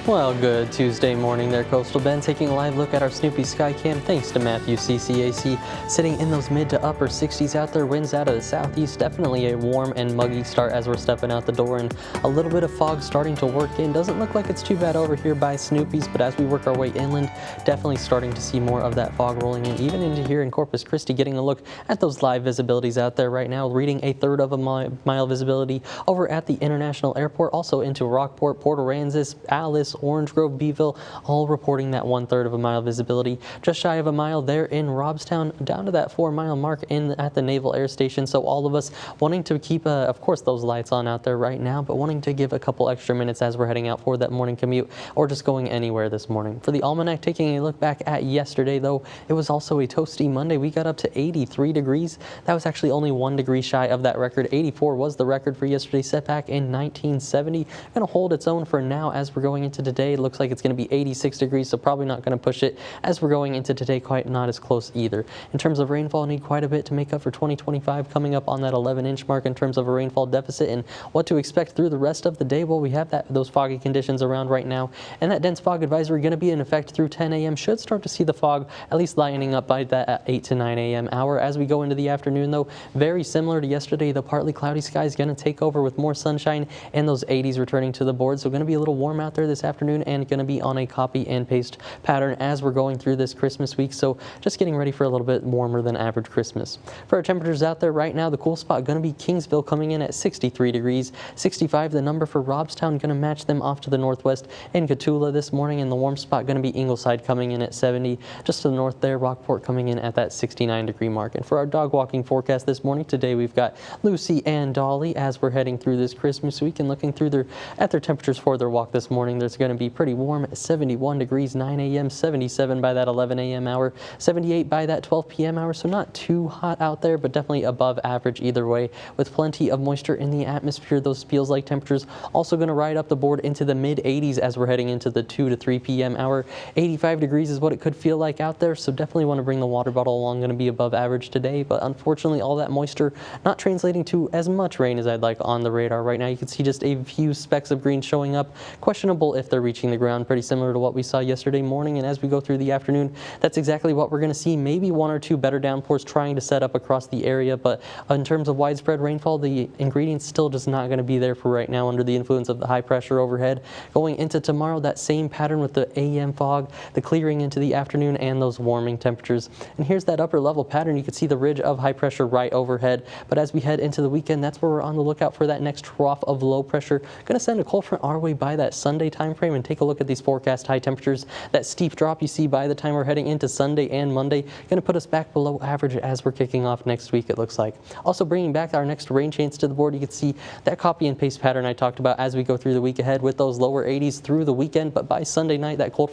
Well, good Tuesday morning there, Coastal Bend. Taking a live look at our Snoopy Skycam thanks to Matthew CCAC. Sitting in those mid to upper 60s out there, winds out of the southeast. Definitely a warm and muggy start as we're stepping out the door, and a little bit of fog starting to work in. Doesn't look like it's too bad over here by Snoopy's, but as we work our way inland, definitely starting to see more of that fog rolling in, even into here in Corpus Christi. Getting a look at those live visibilities out there right now, reading a third of a mile visibility over at the International Airport, also into Rockport, Port Aransas, Alice, Orange Grove, Beeville, all reporting that 1/3 of a mile visibility. Just shy of a mile there in Robstown, down to that 4-mile mark at the Naval Air Station. So all of us wanting to keep, of course, those lights on out there right now, but wanting to give a couple extra minutes as we're heading out for that morning commute or just going anywhere this morning. For the almanac, taking a look back at yesterday, though, it was also a toasty Monday. We got up to 83 degrees. That was actually only 1 degree shy of that record. 84 was the record for yesterday, set back in 1970. Going to hold its own for now as we're going into today. It looks like it's going to be 86 degrees, so probably not going to push it as we're going into today. Quite not as close either. In terms of rainfall, need quite a bit to make up for 2025, coming up on that 11-inch mark in terms of a rainfall deficit. And what to expect through the rest of the day? Well, we have those foggy conditions around right now, and that dense fog advisory going to be in effect through 10 a.m. Should start to see the fog at least lining up by that 8 to 9 a.m. hour. As we go into the afternoon, though, very similar to yesterday, the partly cloudy sky is going to take over with more sunshine and those 80s returning to the board. So going to be a little warm out there this afternoon, and going to be on a copy and paste pattern as we're going through this Christmas week. So just getting ready for a little bit warmer than average Christmas. For our temperatures out there right now, the cool spot going to be Kingsville, coming in at 63 degrees. 65 the number for Robstown, going to match them off to the northwest. In Cotulla this morning, and the warm spot going to be Ingleside, coming in at 70. Just to the north there, Rockport coming in at that 69-degree mark. And for our dog walking forecast this morning, today we've got Lucy and Dolly as we're heading through this Christmas week and looking through at their temperatures for their walk this morning. There's going to be pretty warm at 71 degrees 9 a.m., 77 by that 11 a.m. hour, 78 by that 12 p.m. hour. So not too hot out there, but definitely above average either way, with plenty of moisture in the atmosphere. Those feels-like temperatures also going to ride up the board into the mid-80s as we're heading into the 2 to 3 p.m. hour. 85 degrees is what it could feel like out there, so definitely want to bring the water bottle along. Going to be above average today, but unfortunately all that moisture not translating to as much rain as I'd like on the radar right now. You can see just a few specks of green showing up. Questionable if they're reaching the ground, pretty similar to what we saw yesterday morning. And as we go through the afternoon, that's exactly what we're going to see. Maybe 1 or 2 better downpours trying to set up across the area, but in terms of widespread rainfall, the ingredients still just not going to be there for right now under the influence of the high pressure overhead. Going into tomorrow, that same pattern with the AM fog, the clearing into the afternoon, and those warming temperatures. And here's that upper level pattern. You can see the ridge of high pressure right overhead, but as we head into the weekend, that's where we're on the lookout for that next trough of low pressure. Going to send a cold front our way by that Sunday time frame, and take a look at these forecast high temperatures. That steep drop you see by the time we're heading into Sunday and Monday, going to put us back below average as we're kicking off next week, it looks like. Also bringing back our next rain chance to the board. You can see that copy and paste pattern I talked about as we go through the week ahead, with those lower 80s through the weekend, but by Sunday night, that cold